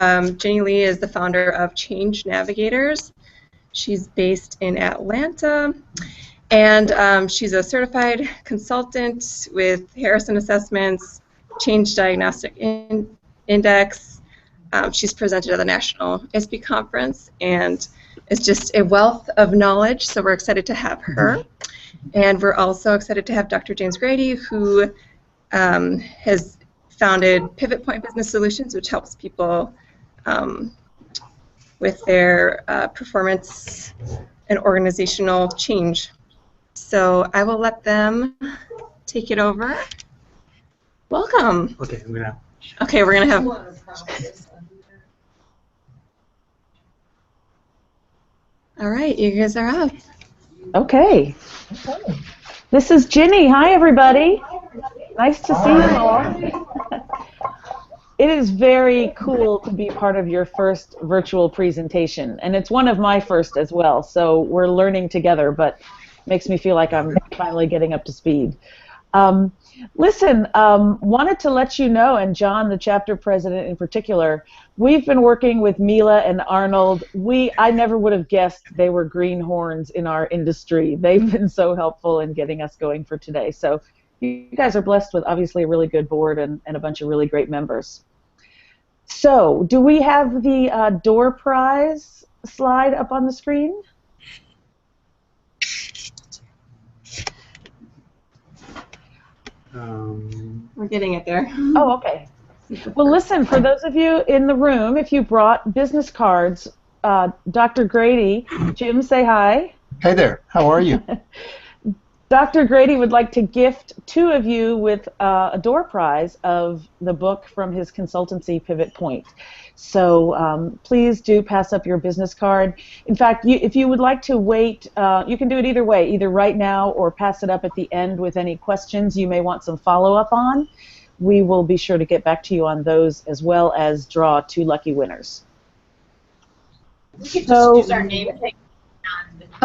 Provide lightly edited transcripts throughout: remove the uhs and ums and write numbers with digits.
Jinnie Lee is the founder of Change Navigators. She's based in Atlanta, and she's a certified consultant with Harrison Assessments, Change Diagnostic Index. She's presented at the National MNISPI Conference and is just a wealth of knowledge, so we're excited to have her. And we're also excited to have Dr. James Grady, who has founded Pivot Point Business Solutions, which helps people with their performance and organizational change. So I will let them take it over. Welcome. Okay, we're gonna have. All right, you guys are up. Okay. This is Jinnie. Hi, everybody. Nice to see you all. It is very cool to be part of your first virtual presentation, and it's one of my first as well, so we're learning together, but makes me feel like I'm finally getting up to speed. Listen, wanted to let you know, and John, the chapter president in particular, we've been working with Mila and Arnold. I never would have guessed they were greenhorns in our industry. They've been so helpful in getting us going for today. So you guys are blessed with obviously a really good board and a bunch of really great members. So do we have the door prize slide up on the screen? We're getting it there. Oh, okay. Well, listen, for those of you in the room, if you brought business cards, Dr. Grady, Jim, say hi. Hey there. How are you? Dr. Grady would like to gift two of you with a door prize of the book from his consultancy, Pivot Point. So please do pass up your business card. In fact, if you would like to wait, you can do it either way, either right now or pass it up at the end with any questions you may want some follow-up on. We will be sure to get back to you on those as well as draw two lucky winners. We could just use our name tag.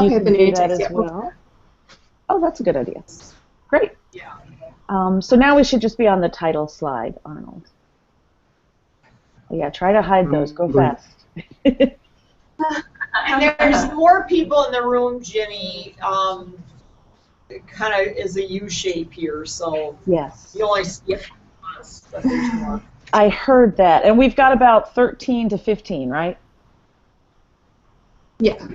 You can do that as well. Oh, that's a good idea. Great. Yeah. So now we should just be on the title slide, Arnold. Yeah, try to hide those. Go fast. And there's more people in the room, Jinnie. It kind of is a U shape here, so yes. You only see us, but there's more. I heard that, and we've got about 13 to 15, right? Yeah.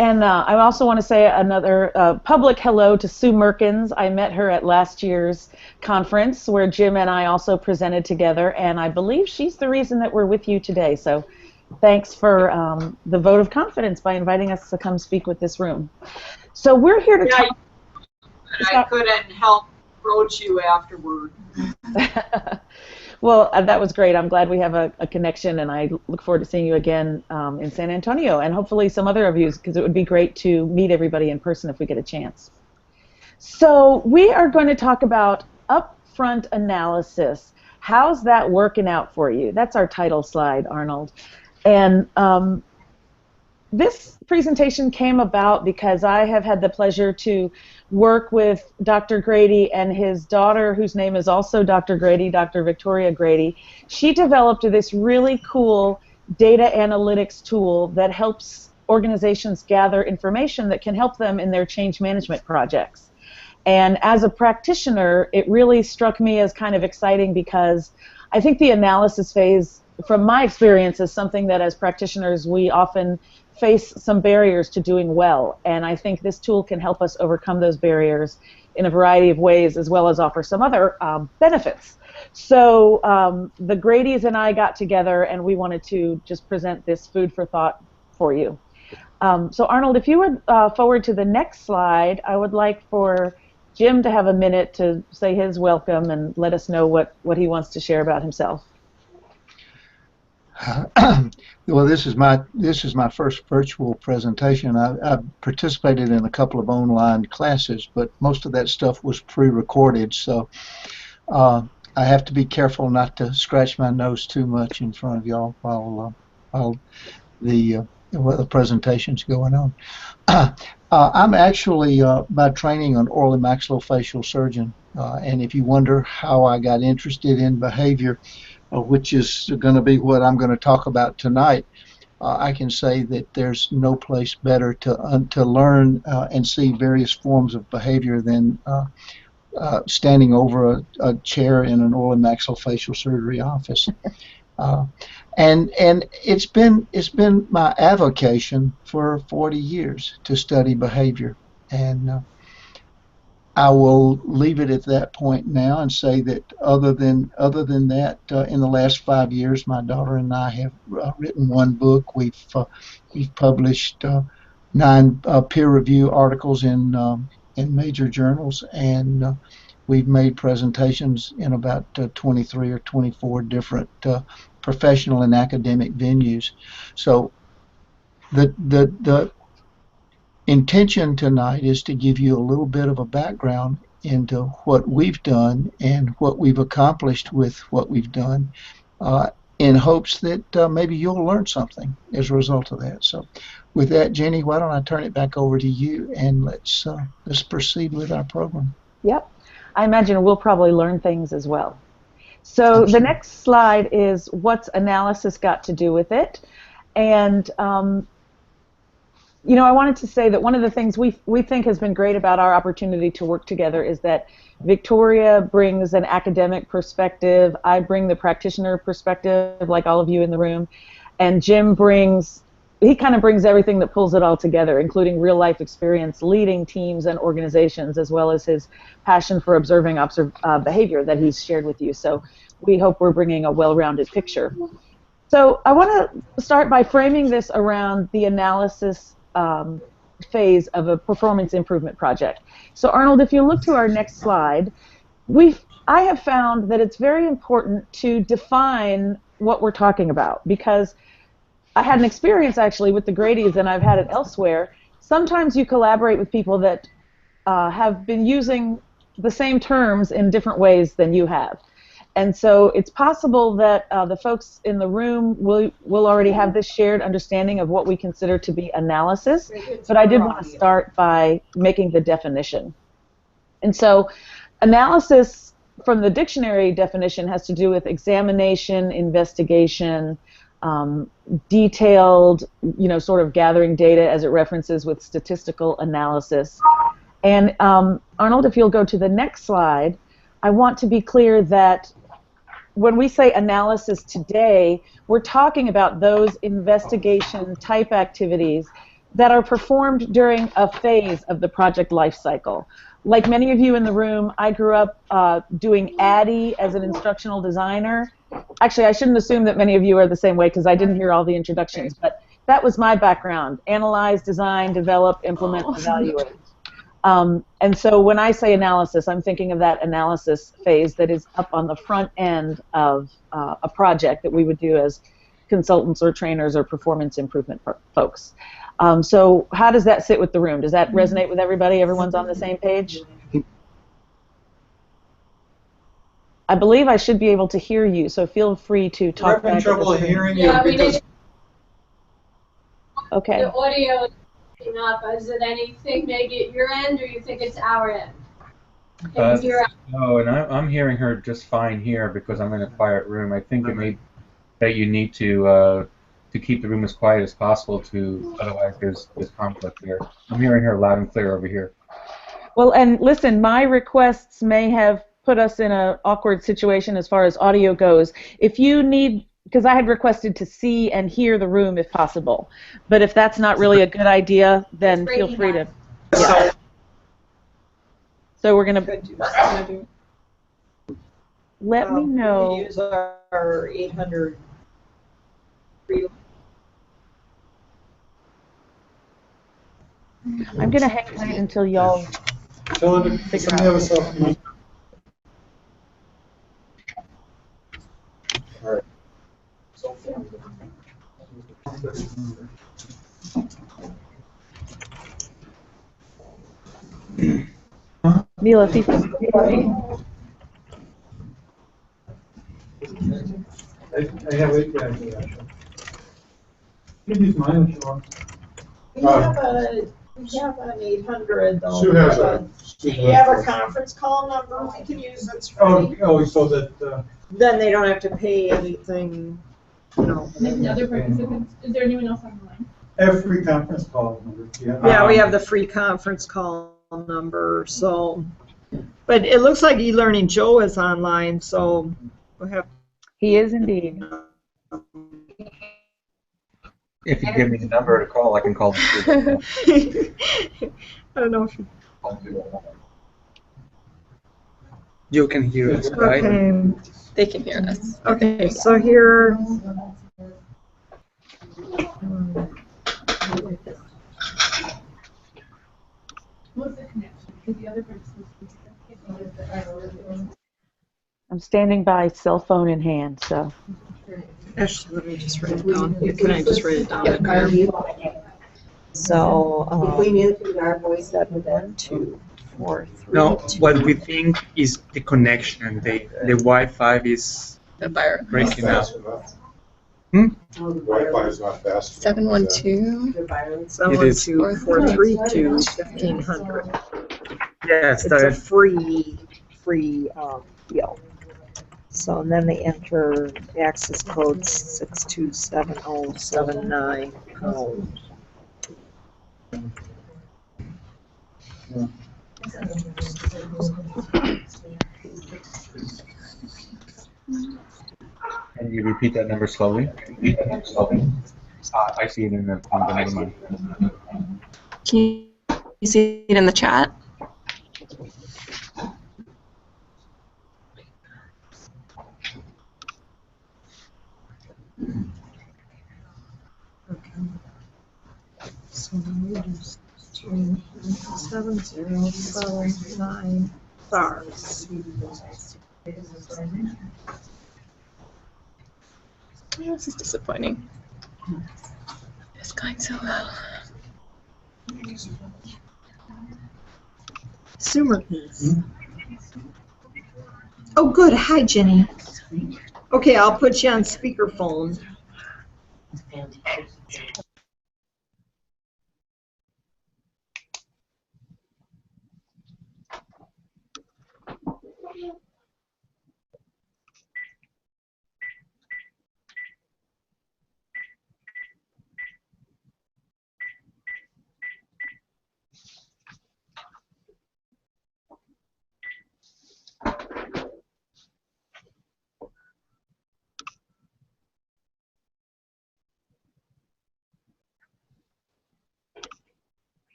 And I also want to say another public hello to Sue Merkins. I met her at last year's conference where Jim and I also presented together, and I believe she's the reason that we're with you today. So thanks for the vote of confidence by inviting us to come speak with this room. So we're here to talk. I couldn't help approach you afterward. Well, that was great. I'm glad we have a connection, and I look forward to seeing you again in San Antonio, and hopefully some other of you, because it would be great to meet everybody in person if we get a chance. So we are going to talk about upfront analysis. How's that working out for you? That's our title slide, Arnold. And this presentation came about because I have had the pleasure to work with Dr. Grady and his daughter, whose name is also Dr. Grady, Dr. Victoria Grady. She developed this really cool data analytics tool that helps organizations gather information that can help them in their change management projects. And as a practitioner, it really struck me as kind of exciting because I think the analysis phase, from my experience, is something that as practitioners we often face some barriers to doing well, and I think this tool can help us overcome those barriers in a variety of ways, as well as offer some other benefits. So the Gradys and I got together, and we wanted to just present this food for thought for you. So Arnold, if you would forward to the next slide, I would like for Jim to have a minute to say his welcome and let us know what he wants to share about himself. Well, this is my first virtual presentation. I've participated in a couple of online classes, but most of that stuff was pre-recorded, so I have to be careful not to scratch my nose too much in front of y'all while the presentation's going on. I'm actually by training an oral and maxillofacial surgeon, and if you wonder how I got interested in behavior, which is going to be what I'm going to talk about tonight, I can say that there's no place better to learn and see various forms of behavior than standing over a chair in an oral and maxillofacial surgery office. And it's been my avocation for 40 years to study behavior, and I will leave it at that point now and say that other than that, in the last 5 years, my daughter and I have written one book. We've published 9 peer review articles in major journals, and we've made presentations in about 23 or 24 different professional and academic venues. So the intention tonight is to give you a little bit of a background into what we've done and what we've accomplished with what we've done, in hopes that maybe you'll learn something as a result of that. So with that, Jinnie, why don't I turn it back over to you, and let's proceed with our program. Yep. I imagine we'll probably learn things as well. So the next slide is what's analysis got to do with it. And you know, I wanted to say that one of the things we think has been great about our opportunity to work together is that Victoria brings an academic perspective, I bring the practitioner perspective, like all of you in the room, and Jim he kind of brings everything that pulls it all together, including real-life experience leading teams and organizations, as well as his passion for observing behavior that he's shared with you. So we hope we're bringing a well-rounded picture. So I want to start by framing this around the analysis phase of a performance improvement project. So Arnold, if you look to our next slide, I have found that it's very important to define what we're talking about, because I had an experience actually with the Grady's, and I've had it elsewhere. Sometimes you collaborate with people that have been using the same terms in different ways than you have. And so it's possible that the folks in the room will already have this shared understanding of what we consider to be analysis, but I did want to start by making the definition. And so analysis, from the dictionary definition, has to do with examination, investigation, detailed, you know, sort of gathering data as it references with statistical analysis. And Arnold, if you'll go to the next slide, I want to be clear that when we say analysis today, we're talking about those investigation type activities that are performed during a phase of the project life cycle. Like many of you in the room, I grew up doing ADDIE as an instructional designer. Actually, I shouldn't assume that many of you are the same way, because I didn't hear all the introductions, but that was my background: analyze, design, develop, implement, evaluate. And so when I say analysis, I'm thinking of that analysis phase that is up on the front end of a project that we would do as consultants or trainers or performance improvement folks. So how does that sit with the room? Does that resonate with everybody? Everyone's on the same page? I believe I should be able to hear you, so feel free to talk. We're having trouble hearing you because... Okay. The audio is picking up. Is it anything maybe at your end, or you think it's our end? No, and I'm hearing her just fine here because I'm in a quiet room. I think it may that you need to keep the room as quiet as possible. Otherwise there's conflict here. I'm hearing her loud and clear over here. Well, and listen, my requests may have put us in an awkward situation as far as audio goes. If you need, because I had requested to see and hear the room if possible, but if that's not really a good idea, then feel free to. Yeah. So we're gonna let me know. We use our 800. I'm gonna hang tight until y'all. Figure out. Mila, if you can hear me. I have it. Yeah. You can use mine if you want. We have an 800 though. Sue has a. Do you have a conference call number we can use that's free? Oh, so that then they don't have to pay anything, you know. Maybe other participants, is there anyone else on the line? Every conference call number. Yeah, we have the free conference call number, so, but it looks like eLearning Joe is online, so we'll have. He is indeed. If you give me the number to call, I can call them. I don't know if you. You can hear us, right? Okay. They can hear us. Okay, so here. What's the connection? Because the other participants. I'm standing by, cell phone in hand, so. Actually, let me just write it down. Can I just write it down? So, We knew through our voice that 1, 2, 4, 3. No, what we think is the connection. The Wi-Fi is The virus. breaking up. Wi-Fi is not fast. 712. It is. 712-432 1500. Yes, It's a that, free deal. So, and then they enter access code 627079 pound. Can you repeat that number slowly? I see it in the never mind. Can you see it in the chat? So we just 7079 stars. This is disappointing. It's going so well. Sumer piece. Oh, good. Hi, Jinnie. Okay, I'll put you on speakerphone.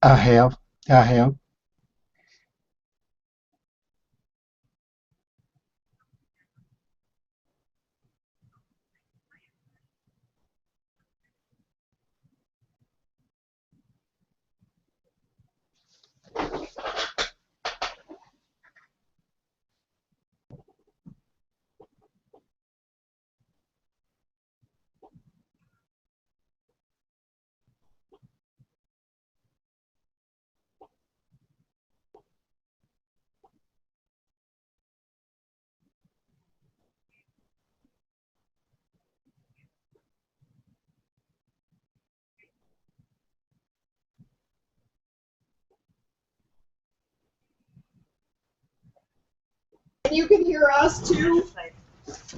I have. And you can hear us too?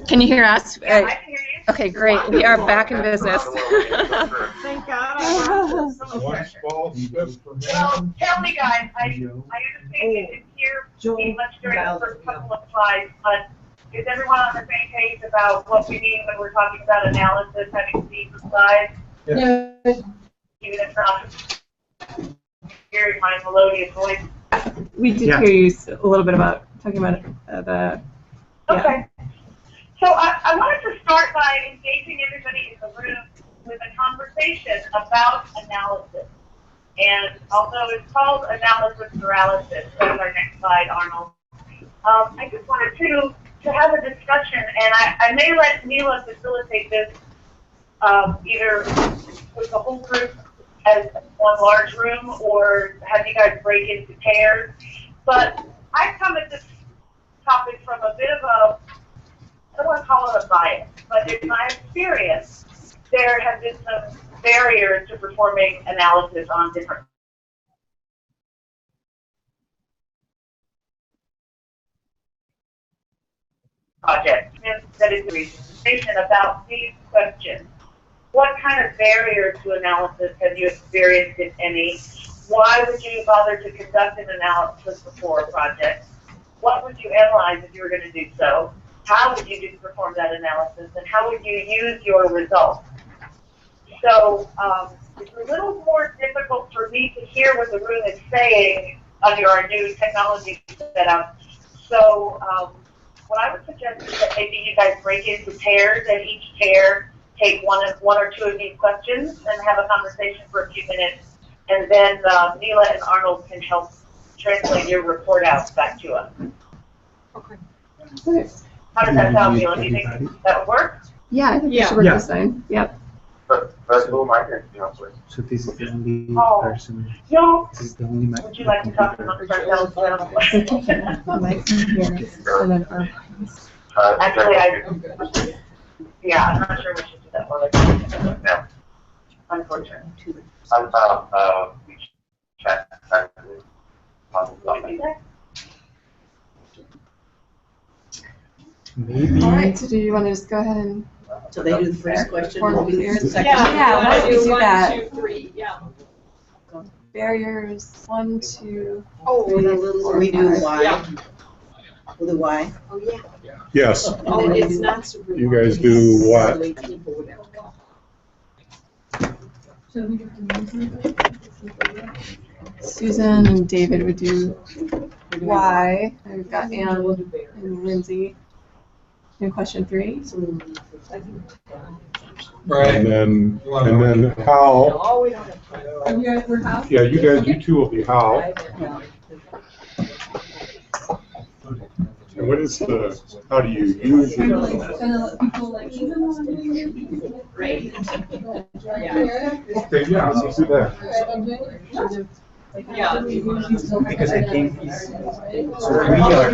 Can you hear us? Yeah, I can hear you. Okay, great. We are back in business. Thank God. One small step for man. Well, tell me guys, I understand you didn't hear me much during the first couple of slides, but is everyone on the same page about what we mean when we're talking about analysis, having seen the slides? Yeah. Even if not, hearing my melodious voice? We did Yeah. hear you a little bit about talking about the. Yeah. Okay. So I wanted to start by engaging everybody in the room with a conversation about analysis. And although it's called analysis paralysis, that's our next slide, Arnold. I just wanted to have a discussion, and I may let Neela facilitate this either with the whole group as one large room or have you guys break into pairs. But I come at this topic from a bit of a, I don't want to call it a bias, but in my experience, there have been some barriers to performing analysis on different projects. That is the reason about these questions. What kind of barriers to analysis have you experienced, if any? Why would you bother to conduct an analysis before a project? What would you analyze if you were going to do so? How would you perform that analysis? And how would you use your results? So it's a little more difficult for me to hear what the room is saying under our new technology setup. So what I would suggest is that maybe you guys break into pairs, and each pair take one or two of these questions and have a conversation for a few minutes, and then Neela and Arnold can help translate your report out back to us. Okay. How does that sound, Neela? Do you think that would work? Yeah, I think we should work this time. Yep. First of all, my please. So this is the only person. Yo, This is the only mic. would you like to talk amongst ourselves? Actually, yeah, I'm not sure we should do that one. Yeah. Unfortunately. Chat. Maybe. All right. So do you want to just go ahead and? So they do the first question, Or we'll do the clear? second. Yeah, why don't we do that? 1, 2, 3, yeah. Barriers, 1, 2. Oh, we do why. Yeah. We'll do why. Oh, yeah. Yes. Oh, it's not super. You guys do what? Susan and David would do why. And we've got Ann and Lindsay. And question 3. Right. And then how? Oh, we don't have to. Yeah, you two will be how. And what is the? How do you use it? Okay, yeah, let's do that. Yeah. Because I think it's, so we are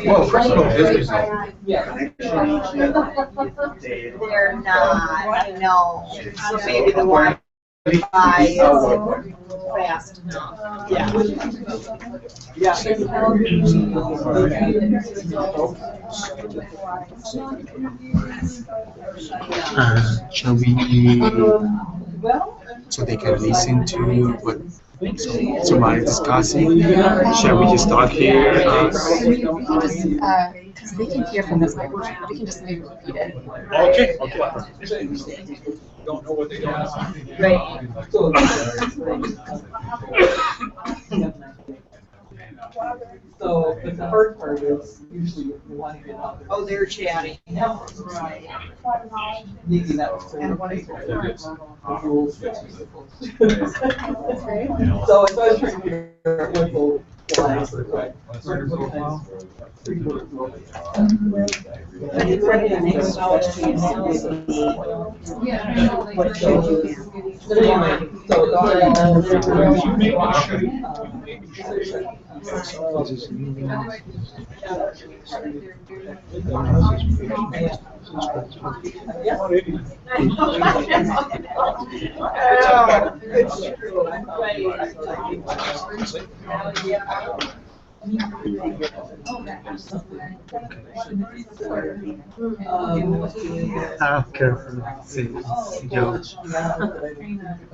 Well, first of all, this is They're not, no. So maybe the why is fast enough. Yeah. shall we, so they can listen to what somebody discussing? Shall we just talk here? Because they can hear from this microphone, we can just maybe repeat it. Okay. Don't know what they don't know. Right. So, but the first part is usually you want to get out there. Oh, they're chatting. Right. Needing that sort of rules. So I was trying to figure out what the lines look like. But it's ready to next question. What should you do? But anyway,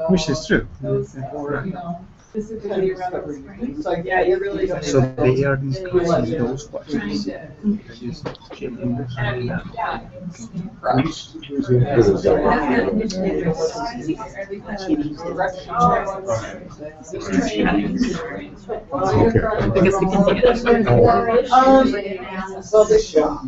Which is true. Specifically around the screen. It's like, yeah, you're really. So they are discussing those questions. So this show.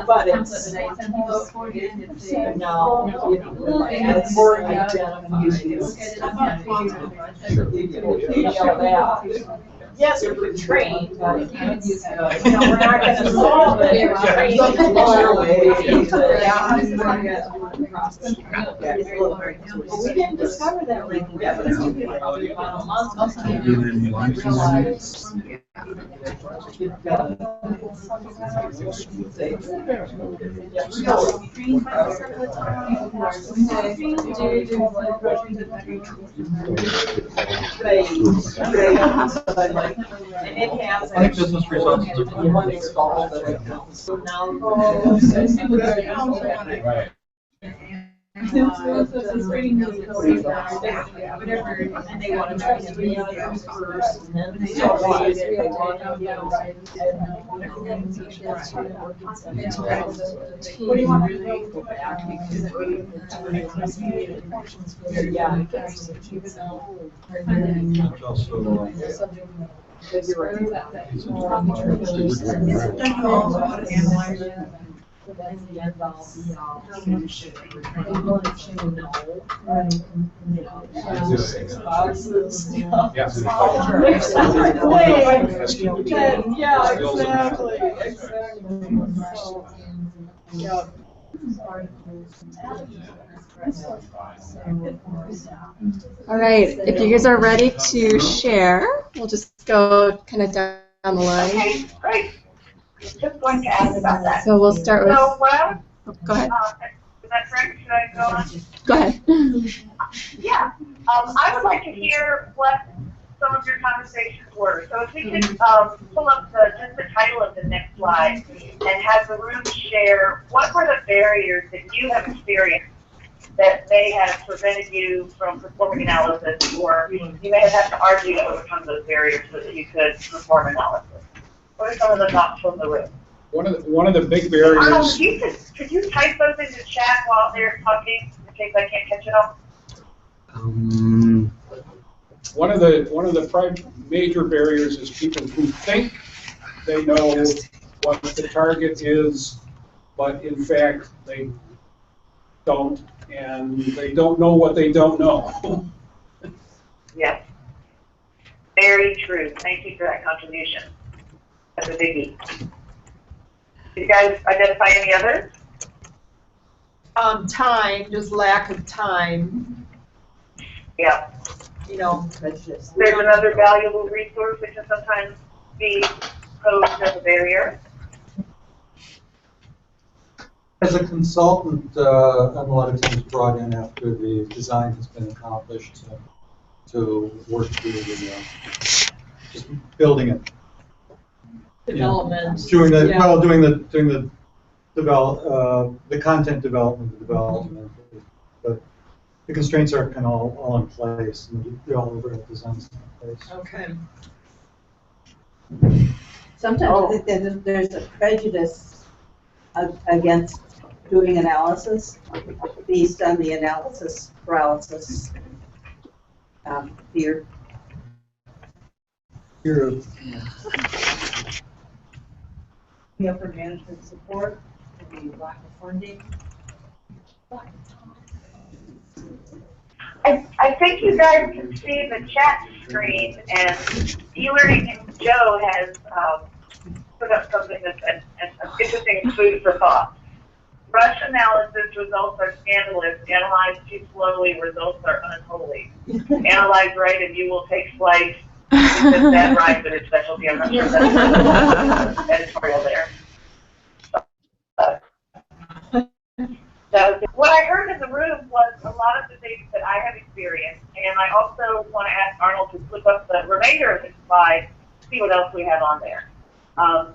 But it's yes, if we're trained, but we're not going to solve it. We didn't discover that right. And it has business results. one installed that Right. and they want to try 3 others first, and then they start what do you want to go back? All right, if you guys are ready to share, we'll just go kind of down the line. Okay, great. Just going to ask about that. So we'll start with. So what I was, go ahead. Is that correct? Should I go on? Go ahead. Yeah. I would like to hear what some of your conversations were. So if we could pull up just the title of the next slide and have the room share what were the barriers that you have experienced that may have prevented you from performing analysis, or you may have had to argue to overcome those barriers so that you could perform analysis. What are some of the thoughts from the room? One of the big barriers. Could you type those into chat while they're talking in case I can't catch it all? One of the major barriers is people who think they know what the target is, but in fact they don't, and they don't know what they don't know. Yes. Very true. Thank you for that contribution. That's a biggie. Did you guys identify any others? Time, just lack of time. Yeah. You know, there's another valuable resource that can sometimes be posed as a barrier. As a consultant, I'm a lot of times brought in after the design has been accomplished to work through the just building it. Development. Doing the content development, but the constraints are kind of all in place, and the overall design's in place. okay. Sometimes there's a prejudice against doing analysis based on the analysis paralysis fear. For management support, the lack of funding. I think you guys can see the chat screen, and e-learning and Joe has put up something that's an interesting food for thought. Rush analysis results are scandalous. Analyze too slowly, results are unholy. Analyze right, and you will take flight. Is that right? But it's specialty. I'm not sure that's editorial there. So what I heard in the room was a lot of the things that I have experienced, and I also want to ask Arnold to flip up the remainder of his slide to see what else we have on there. I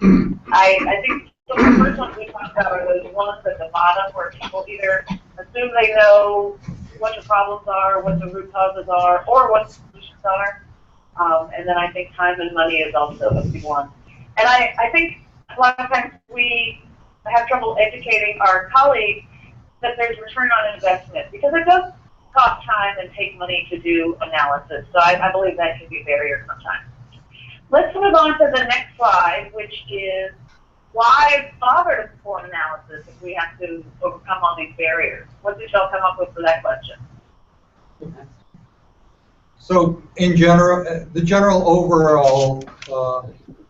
think the first ones we talked about are those ones at the bottom where people either assume they know what the problems are, what the root causes are, or what the solutions are. And then I think time and money is also a big one. And I think a lot of times we have trouble educating our colleagues that there's return on investment, because it does cost time and take money to do analysis. So I believe that can be a barrier sometimes. Let's move on to the next slide, which is why bother to perform analysis if we have to overcome all these barriers? What did y'all come up with for that question? So in general, the general overall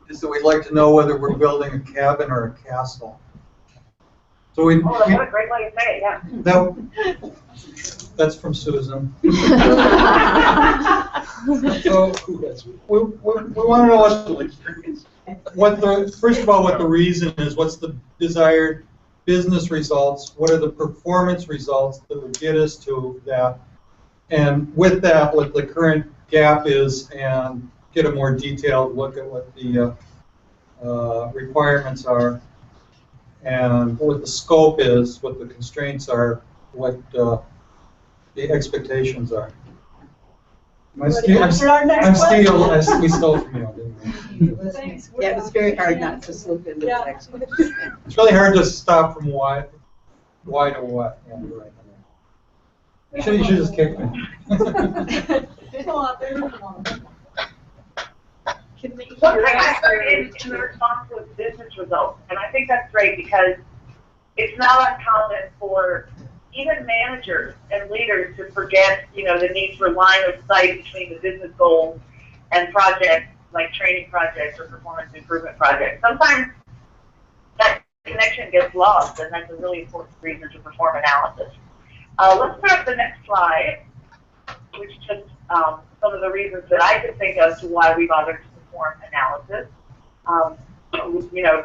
is that we'd like to know whether we're building a cabin or a castle. So what a great way to say it, yeah. That's from Susan. So we want to know first of all, what the reason is, what's the desired business results, what are the performance results that would get us to that, and with that, what the current gap is, and get a more detailed look at what the requirements are, and what the scope is, what the constraints are, what the expectations are. We stole from you, didn't we? Thanks. Yeah, it was very hard not to slip into the next one. It's really hard to stop from why to what. Yeah, you're right. You should just kick me. One thing I heard in the response was business results, and I think that's great because it's not uncommon for even managers and leaders to forget, the need for line of sight between the business goals and projects like training projects or performance improvement projects. Sometimes that connection gets lost, and that's a really important reason to perform analysis. Let's put up the next slide, which just some of the reasons that I could think of to why we bothered to perform analysis.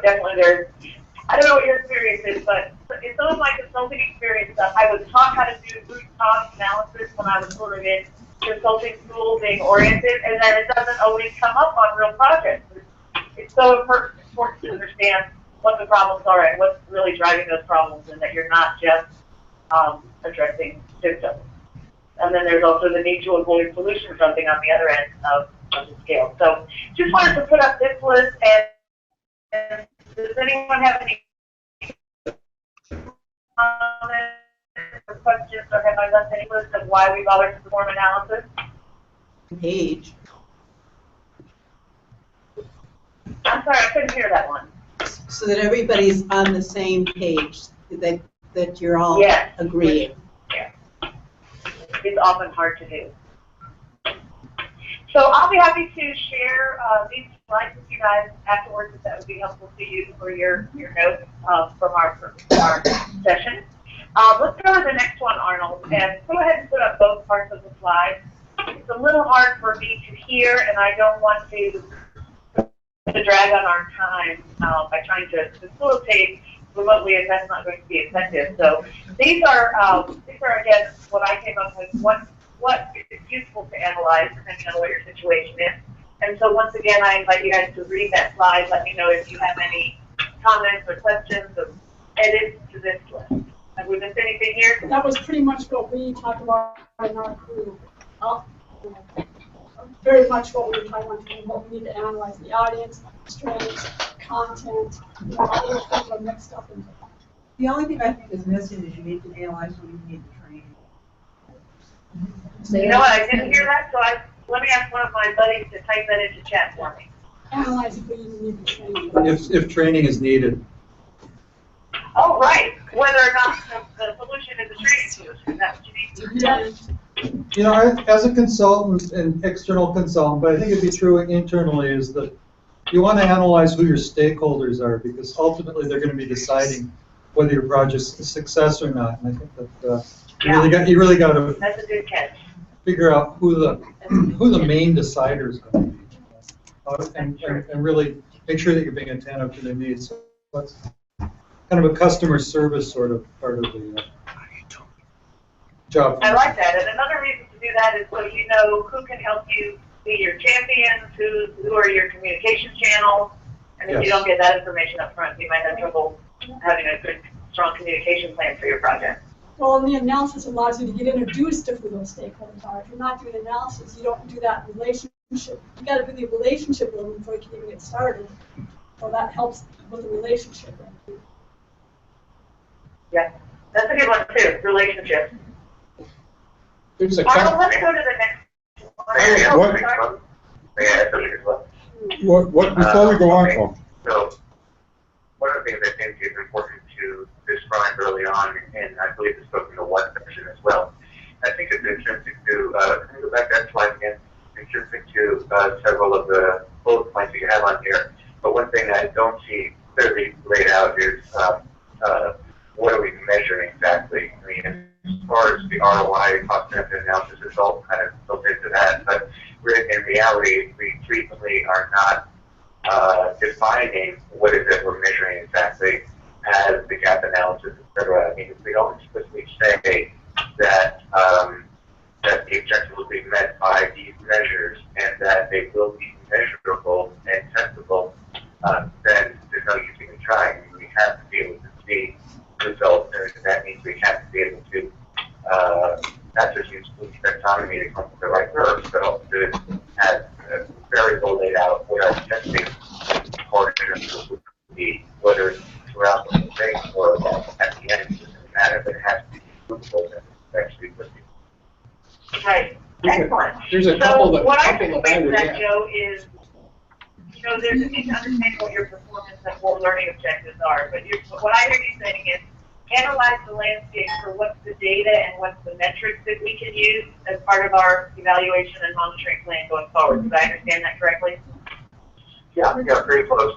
Definitely there's, I don't know what your experience is, but in some of my consulting experience stuff, I was taught how to do root cause analysis when I was sort of in consulting school being oriented, and then it doesn't always come up on real projects. It's so important to understand what the problems are and what's really driving those problems, and that you're not just addressing symptoms. And then there's also the need to avoid solution jumping on the other end of the scale. So just wanted to put up this list, and does anyone have any comments or questions, or have I left any list of why we bother to perform analysis? Page. I'm sorry, I couldn't hear that one. So that everybody's on the same page, that you're all agreeing. Yeah. It's often hard to do. So I'll be happy to share these slides with you guys afterwards if that would be helpful to you for your notes from our session. Let's go to the next one, Arnold, and go ahead and put up both parts of the slide. It's a little hard for me to hear, and I don't want to drag on our time by trying to facilitate remotely if that's not going to be effective. So these are again what I came up with. What is useful to analyze depending on what your situation is. And so once again, I invite you guys to read that slide. Let me know if you have any comments or questions or edits to this list. Have we missed anything here? That was pretty much what we talked about in our group. Very much what we were talking about, what we need to analyze: the audience, strengths, content, all those things are mixed up in there. The only thing I think is missing is you need to analyze what you need to train. You know what? I didn't hear that, so let me ask one of my buddies to type that into chat for me. Analyze if we need to train. If training is needed. Oh, right. Whether or not the solution is a training solution. That's what you need to do. As a consultant and external consultant, but I think it'd be true internally, is that you want to analyze who your stakeholders are, because ultimately they're going to be deciding whether your project's a success or not. And I think that you really got to That's a good catch. figure out who the main deciders are going to be, and really make sure that you're being attentive to their needs. So that's kind of a customer service sort of part of the job. I like that. And another reason to do that is so you know who can help you be your champions, who are your communication channels. And if you don't get that information up front, you might have trouble having a good, strong communication plan for your project. Well, and the analysis allows you to get introduced to who those stakeholders are. If you're not doing analysis, you don't do that relationship. You got to do the relationship with them before you can even get started. So that helps with the relationship. Yeah, that's a good one too, relationships. There's a Let me go to the next one. What, before we go on, So, one of the things I think is important to describe early on, and I believe this spoke in the one section as well, I think it's intrinsic to, can you go back that slide again? Intrinsic to several of the bullet points that you have on here. But one thing I don't see clearly laid out is what are we measuring exactly? I mean, as far as the ROI, cost benefit analysis, it's all kind of built into that. But in reality, we frequently are not defining what is it we're measuring exactly as the gap analysis, et cetera. I mean, if we don't explicitly say that that the objective will be met by these measures and that they will be measurable and testable, then there's no use in trying. I mean, we have to be able to see results, and that means we have to be able to not just use taxonomy to come up with the right verbs, but also to have very well laid out what our testing portion would be, whether it's throughout the whole thing or at the end. It doesn't matter, but it has to be provable that it's actually working. Right. Excellent. There's a couple that what I think I about would that, add. Joe, is there's a need to understand what your performance and what learning objectives are. But what I hear you saying is analyze the landscape for what's the data and what's the metrics that we can use as part of our evaluation and monitoring plan going forward. Did I understand that correctly? Yeah, pretty close.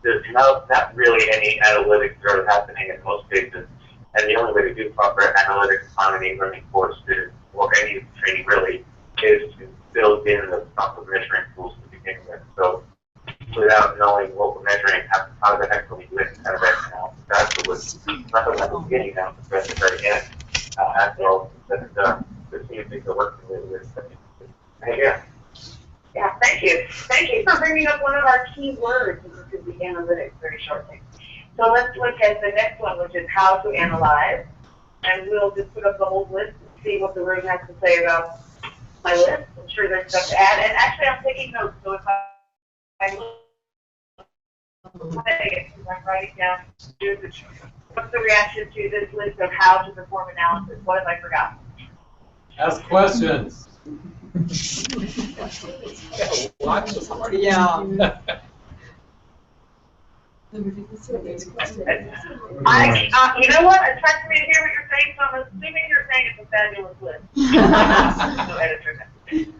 There's not really any analytics that are happening in most cases. And the only way to do proper analytics on any learning course is, or any training really, is to build in the proper measuring tools to begin with. So without knowing what we're measuring, how the heck do we do it kind of right now? That's what we're not beginning now, but at the very end. After all, the team things are working with. Yeah. Yeah, thank you. Thank you for bringing up one of our key words, which is the analytics, very shortly. So let's look at the next one, which is how to analyze. And we'll just put up the whole list and see what the room has to say about my list. I'm sure there's stuff to add. And actually, I'm taking notes, so if I I'm writing down, what's the reaction to this list of how to perform analysis? What have I forgotten? Ask questions. Lots of questions. Yeah. You know what? It's hard for me to hear what you're saying, so I'm assuming you're saying it's a fabulous list. No editor.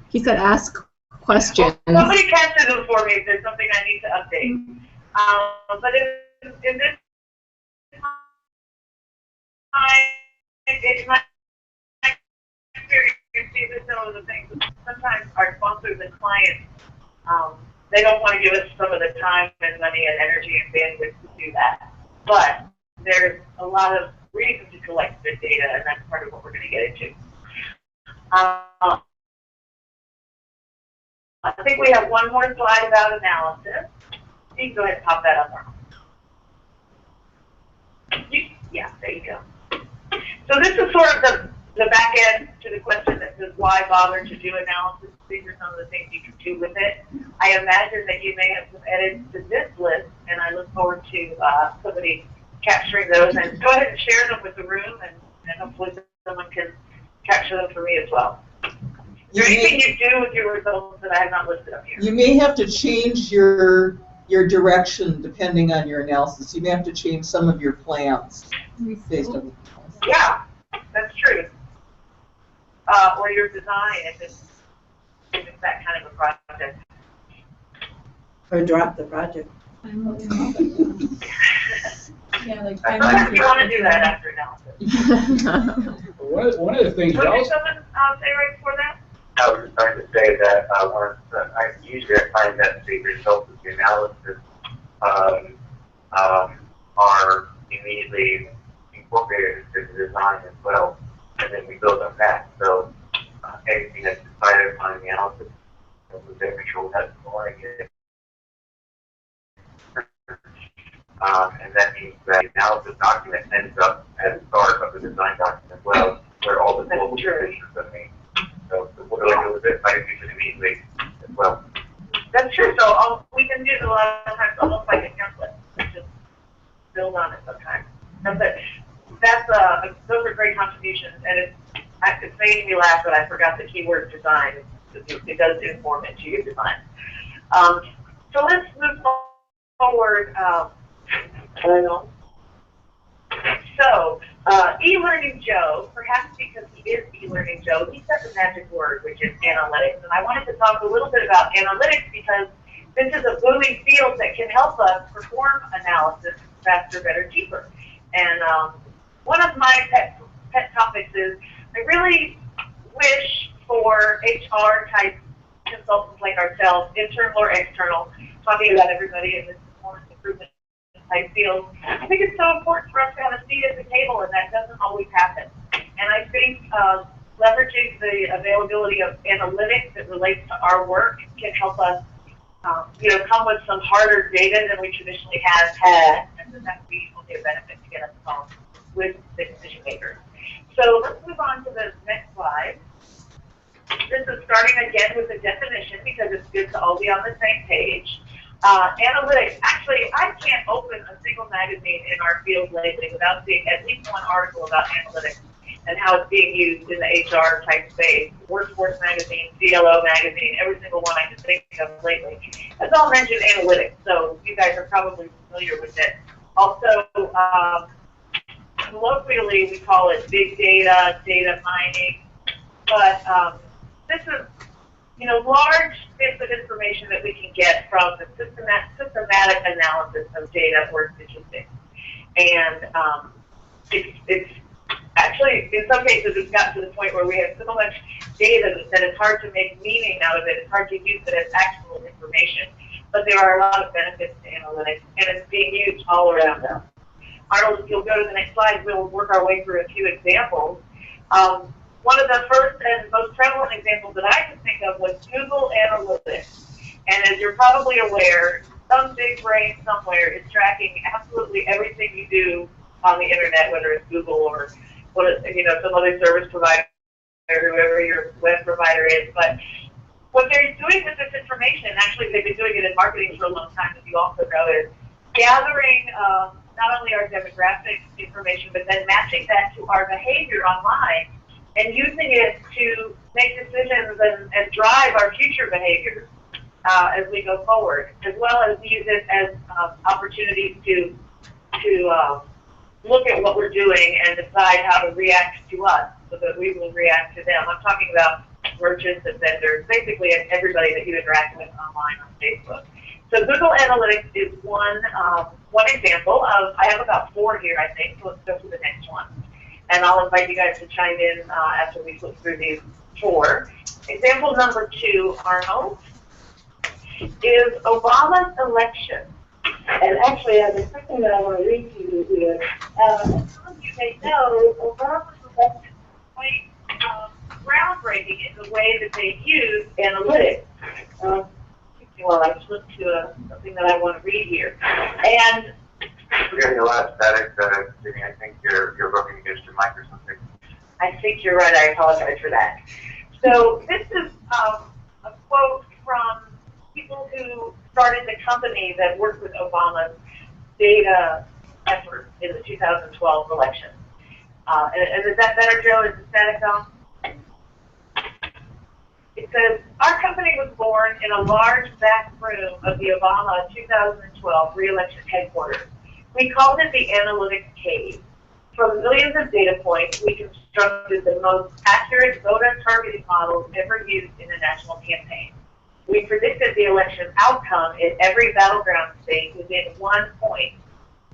He said ask questions. Well, somebody capture them for me if there's something I need to update. But in this time, in my experience, you see this in all the things. Sometimes our sponsors and clients, they don't want to give us some of the time and money and energy and bandwidth to do that. But there's a lot of reason to collect good data, and that's part of what we're going to get into. I think we have one more slide about analysis. You can go ahead and pop that up. Yeah, there you go. So this is sort of the back end to the question that says why bother to do analysis. These are some of the things you can do with it. I imagine that you may have some edits to this list, and I look forward to somebody capturing those. And go ahead and share them with the room, and hopefully someone can capture them for me as well. Is there anything you do with your results that I have not listed up here? You may have to change your direction depending on your analysis. You may have to change some of your plans based on. Yeah, that's true. Or your design if it's that kind of a project. Or drop the project. Yeah, like sometimes you want to do that after analysis. One of the things What did someone say right before that? I was just trying to say that I usually find that the results of the analysis are immediately incorporated into the design as well, and then we build on that. So anything that's decided upon the analysis, was then controlled as going in. And that means that the analysis document ends up as part of the design document as well, where all the global decisions are made. So we'll go into this, I think, immediately as well. That's true. So we can do it a lot of times almost like a template. Just build on it sometimes. Those are great contributions, and it's making me laugh that I forgot the keyword design. It does inform into your design. So let's move forward. So, e-learning Joe, perhaps because he is e-learning Joe, he said the magic word, which is analytics. And I wanted to talk a little bit about analytics because this is a booming field that can help us perform analysis faster, better, cheaper. And one of my pet topics is I really wish for HR type consultants like ourselves, internal or external, talking about everybody in this performance improvement type field. I think it's so important for us to have a seat at the table, and that doesn't always happen. And I think leveraging the availability of analytics that relates to our work can help us, come with some harder data than we traditionally have had, and that will be a benefit to get us involved with the decision makers. So let's move on to the next slide. This is starting again with the definition because it's good to all be on the same page. Analytics, actually, I can't open a single magazine in our field lately without seeing at least one article about analytics and how it's being used in the HR type space. Workforce magazine, CLO magazine, every single one I can think of lately. That's all mentioned analytics, so you guys are probably familiar with it. Also, colloquially, we call it big data, data mining, but this is large bits of information that we can get from the systematic analysis of data or statistics. And it's actually, in some cases, it's gotten to the point where we have so much data that it's hard to make meaning out of it. It's hard to use it as actual information. But there are a lot of benefits to analytics, and it's being used all around us. Arnold, if you'll go to the next slide, we'll work our way through a few examples. One of the first and most prevalent examples that I could think of was Google Analytics. And as you're probably aware, some big brain somewhere is tracking absolutely everything you do on the internet, whether it's Google or some other service provider, whoever your web provider is. But what they're doing with this information, actually they've been doing it in marketing for a long time, as you also know, is gathering not only our demographic information, but then matching that to our behavior online, and using it to make decisions and drive our future behaviors as we go forward, as well as use it as opportunities to look at what we're doing and decide how to react to us so that we will react to them. I'm talking about merchants and vendors, basically everybody that you interact with online on Facebook. So Google Analytics is one example of, I have about 4 here, I think, so let's go to the next one. And I'll invite you guys to chime in after we flip through these 4. Example number 2, Arnold, is Obama's election. And actually, the first thing that I want to read to you here, some of you may know, Obama's election was quite groundbreaking in the way that they use analytics. Well, I flipped to something that I want to read here. And we're getting a lot of static, Jinnie. I think you're rubbing against your mic or something. I think you're right. I apologize for that. So this is a quote from people who started the company that worked with Obama's data effort in the 2012 election. And is that better, Joe? Is the static on? It says, our company was born in a large back room of the Obama 2012 re-election headquarters. We called it the Analytics Cave. From millions of data points, we constructed the most accurate voter targeting models ever used in a national campaign. We predicted the election outcome in every battleground state within 1 point,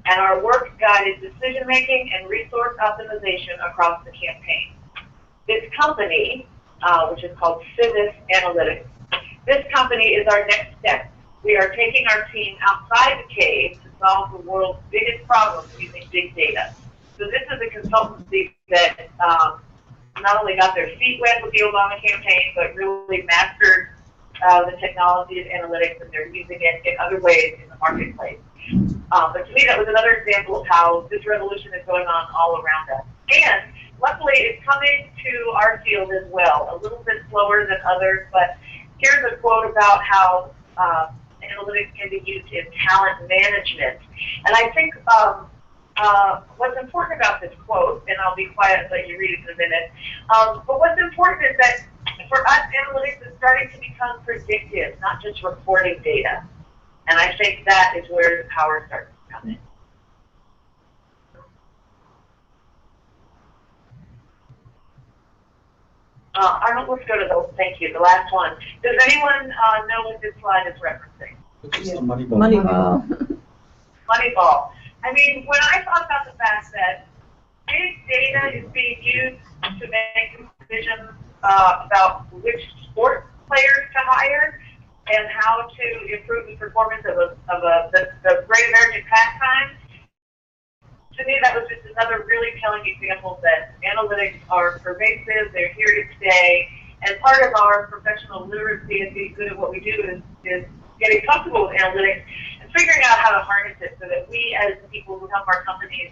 and our work guided decision-making and resource optimization across the campaign. This company, which is called Civis Analytics, this company is our next step. We are taking our team outside the cave to solve the world's biggest problems using big data. So this is a consultancy that not only got their feet wet with the Obama campaign, but really mastered the technology of analytics, and they're using it in other ways in the marketplace. But to me, that was another example of how this revolution is going on all around us. And luckily, it's coming to our field as well, a little bit slower than others, but here's a quote about how analytics can be used in talent management. And I think what's important about this quote, and I'll be quiet and let you read it in a minute, but what's important is that for us, analytics is starting to become predictive, not just reporting data. And I think that is where the power starts to come in. Arnold, let's go to thank you, the last one. Does anyone know what this slide is referencing? It's just a Moneyball. Moneyball. Moneyball. I mean, when I thought about the fact that big data is being used to make decisions about which sports players to hire and how to improve the performance of the Great American Pastime, to me that was just another really telling example that analytics are pervasive, they're here to stay, and part of our professional literacy and being good at what we do is getting comfortable with analytics and figuring out how to harness it so that we as the people who help our companies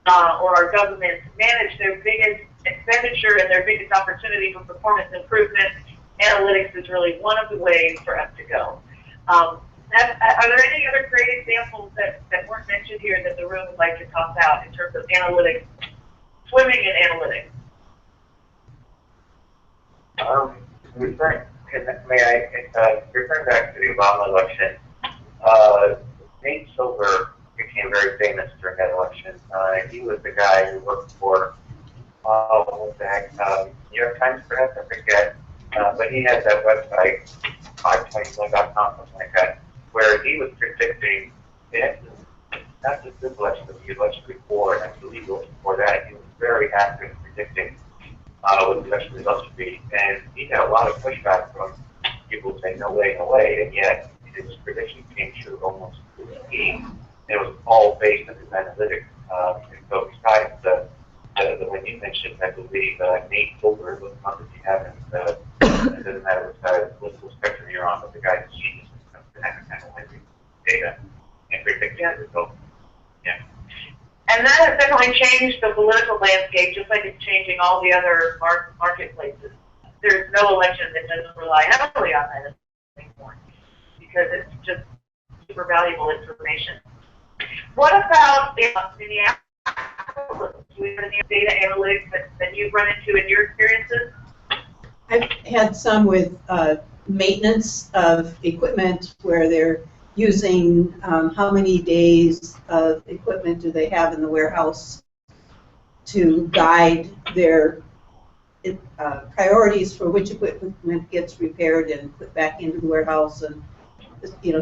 or our governments manage their biggest expenditure and their biggest opportunity for performance improvement. Analytics is really one of the ways for us to go. Are there any other great examples that weren't mentioned here that the room would like to toss out in terms of analytics, swimming in analytics? Referring back to the Obama election, Nate Silver became very famous during that election. He was the guy who worked for, what was that, New York Times, perhaps, I forget. But he had that website, 521.com, something like that, where he was predicting, not just this election, but the election before, and I believe the election before that, he was very accurate in predicting what the election results would be. And he had a lot of pushback from people who say, no way, and yet his prediction came true almost to the T. And it was all based on his analytics. And so besides the one you mentioned, I believe Nate Silver, what numbers you have, and it doesn't matter what spectrum you're on, but the guy's genius when it comes to analyzing data and predicting results. Yeah. And that has definitely changed the political landscape, just like it's changing all the other marketplaces. There's no election that doesn't rely heavily on that anymore, because it's just super valuable information. What about Minneapolis? Do we have any data analytics that you've run into in your experiences? I've had some with maintenance of equipment where they're using how many days of equipment do they have in the warehouse to guide their priorities for which equipment gets repaired and put back into the warehouse, and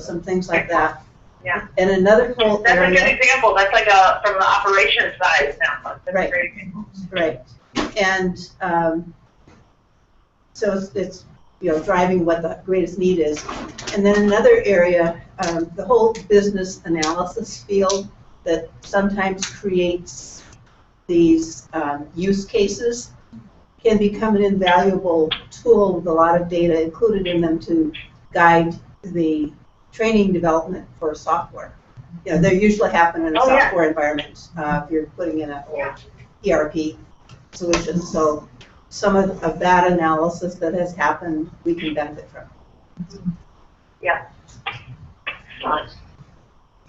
some things like that. Yeah. And another whole That's area, a good example. That's like from the operations side now. That's right. A great example. Right. And so it's driving what the greatest need is. And then another area, the whole business analysis field that sometimes creates these use cases can become an invaluable tool with a lot of data included in them to guide the training development for software. They usually happen in a software environment if you're putting in a whole ERP solution. So some of that analysis that has happened, we can benefit from. Yeah. Excellent.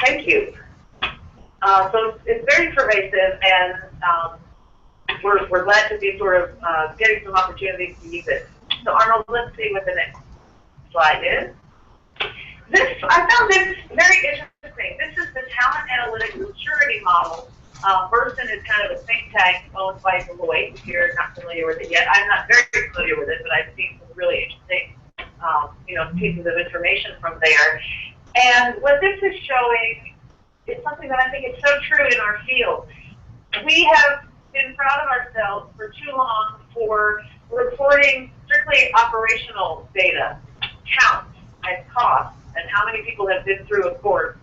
Thank you. So it's very pervasive, and we're glad to be sort of getting some opportunities to use it. So Arnold, let's see what the next slide is. I found this very interesting. This is the talent analytics maturity model. Burson is kind of a think tank owned by Deloitte. If you're not familiar with it yet, I'm not very familiar with it, but I've seen some really interesting, pieces of information from there. And what this is showing is something that I think is so true in our field. We have been proud of ourselves for too long for reporting strictly operational data, count and cost, and how many people have been through a course,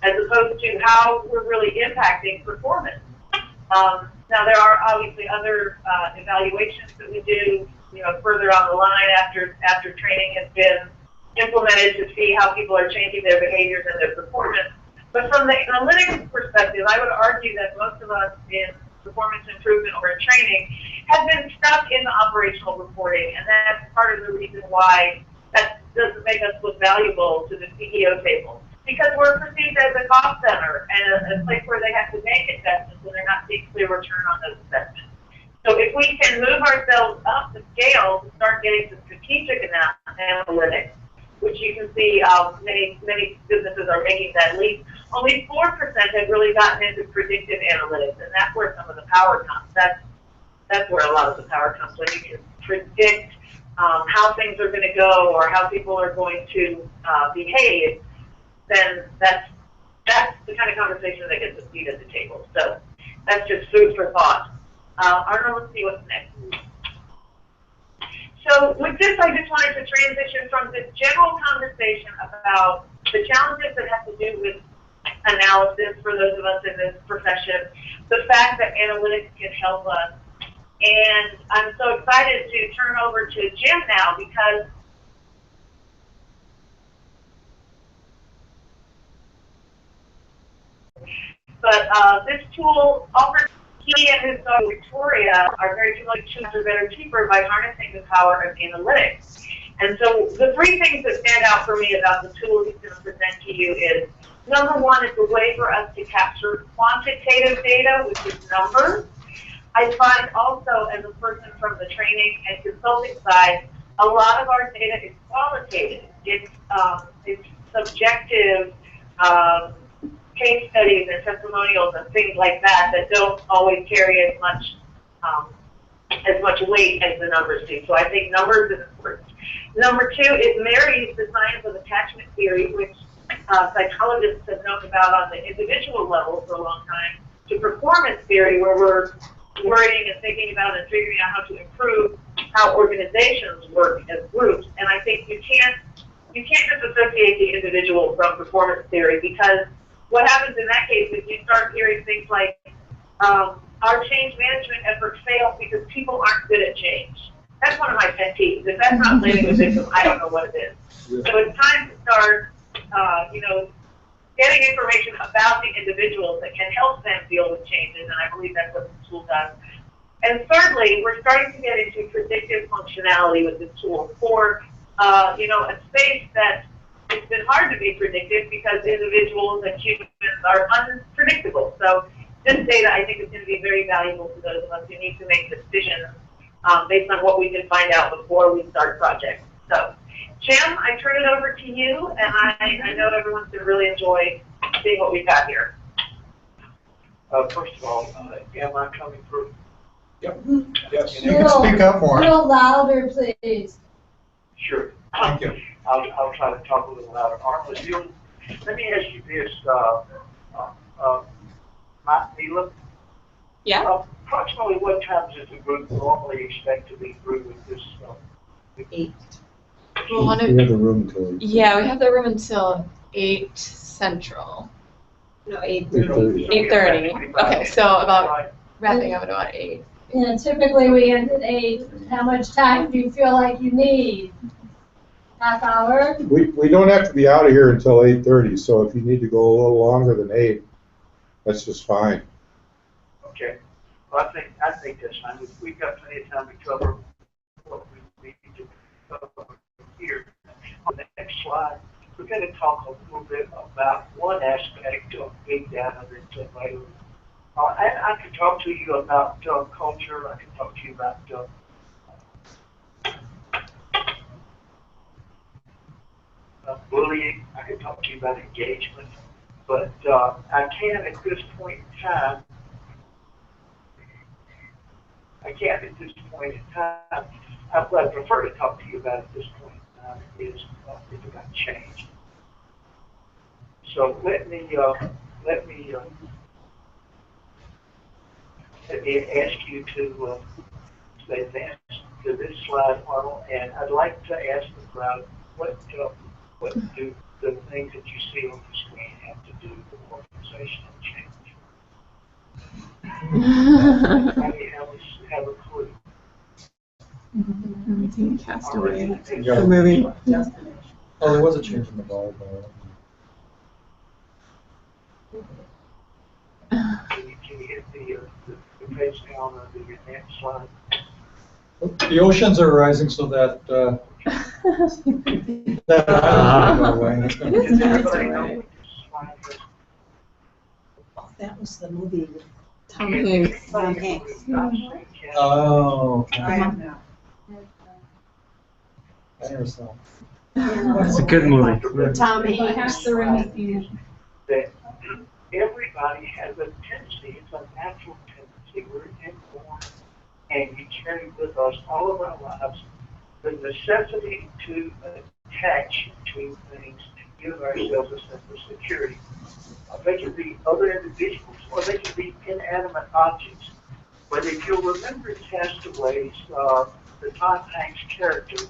as opposed to how we're really impacting performance. Now there are obviously other evaluations that we do, further on the line after training has been implemented to see how people are changing their behaviors and their performance. But from the analytics perspective, I would argue that most of us in performance improvement or in training have been stuck in the operational reporting, and that's part of the reason why that doesn't make us look valuable to the CEO table. Because we're perceived as a cost center and a place where they have to make investments and they're not seeing clear return on those investments. So if we can move ourselves up the scale to start getting to strategic analytics, which you can see many businesses are making that leap, only 4% have really gotten into predictive analytics, and that's where some of the power comes. That's where a lot of the power comes, when you can predict how things are going to go or how people are going to behave. Then that's the kind of conversation that gets a seat at the table. So that's just food for thought. Arnold, let's see what's next. So with this, I just wanted to transition from this general conversation about the challenges that have to do with analysis for those of us in this profession, the fact that analytics can help us. And I'm so excited to turn over to Jim now, because this tool offers, he and his daughter Victoria are very familiar with Choose Better Cheaper by harnessing the power of analytics. And so the three things that stand out for me about the tool he's going to present to you is, number one, it's a way for us to capture quantitative data, which is numbers. I find also, as a person from the training and consulting side, a lot of our data is qualitative. It's subjective case studies and testimonials and things like that that don't always carry as much weight as the numbers do. So I think numbers is important. Number two, it marries the science of attachment theory, which psychologists have known about on the individual level for a long time, to performance theory, where we're worrying and thinking about and figuring out how to improve how organizations work as groups. And I think you can't disassociate the individual from performance theory, because what happens in that case is you start hearing things like, our change management efforts fail because people aren't good at change. That's one of my pet peeves. If that's not blaming the victim, I don't know what it is. So it's time to start, getting information about the individuals that can help them deal with changes, and I believe that's what the tool does. And thirdly, we're starting to get into predictive functionality with this tool for, a space that it's been hard to be predictive because individuals and humans are unpredictable. So this data, I think, is going to be very valuable to those of us who need to make decisions based on what we can find out before we start projects. So, Jim, I turn it over to you, and I know everyone's going to really enjoy seeing what we've got here. First of all, am I coming through? Yep. Yes. You can speak up more. A little louder, please. Sure. Thank you. I'll try to talk a little louder. Arnold, let me ask you this, Mila. Yeah. Approximately what times does the group normally expect to be through with this stuff? 8. We have the room until 8. Yeah, we have the room until 8 Central. No, 8:30. 8:30. Okay, so about wrapping up at about 8. And typically we end at 8. How much time do you feel like you need? Half hour? We don't have to be out of here until 8:30, so if you need to go a little longer than 8, that's just fine. Okay. Well, I think that's fine. We've got plenty of time to cover what we need to cover here. On the next slide, we're going to talk a little bit about one aspect of big data that's available. I could talk to you about culture. I could talk to you about bullying. I could talk to you about engagement. But I can't at this point in time. What I prefer to talk to you about at this point in time is about change. So let me ask you to advance to this slide, Arnold, and I'd like to ask the crowd what do the things that you see on the screen have to do with organizational change? Anybody have a clue? Castaway. Yeah. The movie. Oh, there was a change in the volleyball. Can you hit the page down on the next slide? The oceans are rising so that that island's gonna go away. And it's gonna Does everybody know what this slide is? That was the movie with Tom Hanks. Tom Hanks. Oh, okay. I am now. I never saw. It's a good movie. Tom Hanks. That everybody has a tendency, it's a natural tendency, we're inborn, and we carry with us all of our lives the necessity to attach to things to give ourselves a sense of security. They can be other individuals, or they can be inanimate objects. But if you'll remember Castaways, the Tom Hanks character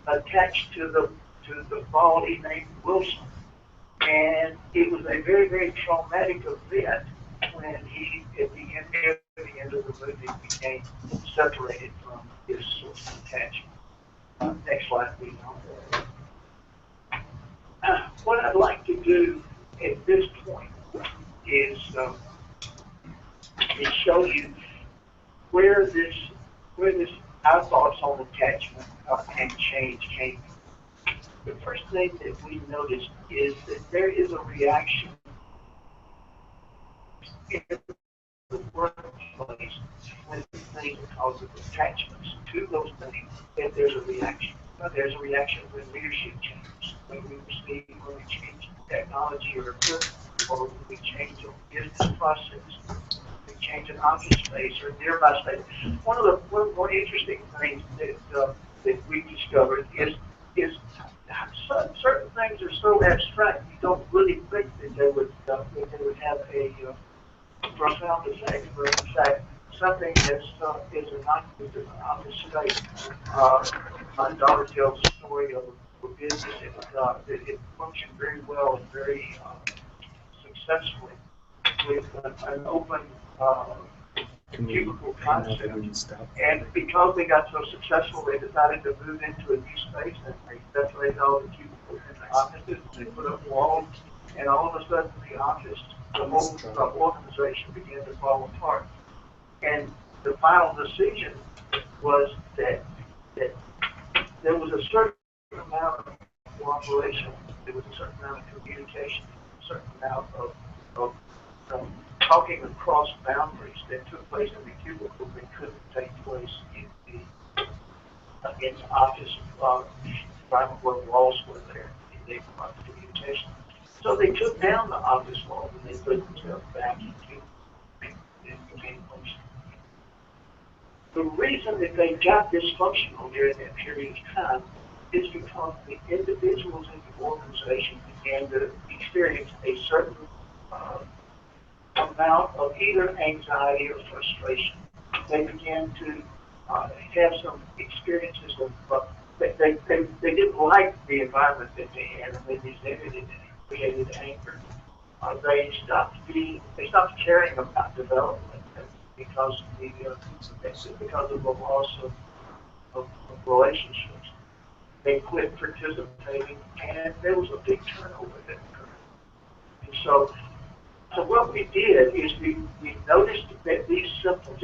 attached to the body named Wilson. And it was a very, very traumatic event when he, at the end of the movie, became separated from his source of attachment. Next slide, please. What I'd like to do at this point is show you where this our thoughts on attachment and change came from. The first thing that we noticed is that there is a reaction in the workplace when things cause of attachments to those things, that there's a reaction. There's a reaction when leadership changes, when we change technology or equipment, or when we change a business process, we change an office space or nearby space. One of the more interesting things that we discovered is certain things are so abstract you don't really think that they would have a profound effect. But in fact, something that is innocuous in an office space. My daughter tells a story of a business that it functioned very well and very successfully with an open cubicle concept. And because they got so successful, they decided to move into a new space and they separated all the cubicles into offices. They put up walls, and all of a sudden the office, the whole organization began to fall apart. And the final decision was that there was a certain amount of cooperation, there was a certain amount of communication, a certain amount of talking across boundaries that took place in the cubicle that couldn't take place in the office environment where walls were there. They provided communication. So they took down the office walls and they put themselves back into became functional. The reason that they got dysfunctional during that period of time is because the individuals in the organization began to experience a certain amount of either anxiety or frustration. They began to have some experiences of they didn't like the environment that they had, and they resented it and it created anger. They stopped caring about development because of the loss of relationships. They quit participating, and there was a big turnover that occurred. And so what we did is we noticed that these symptoms,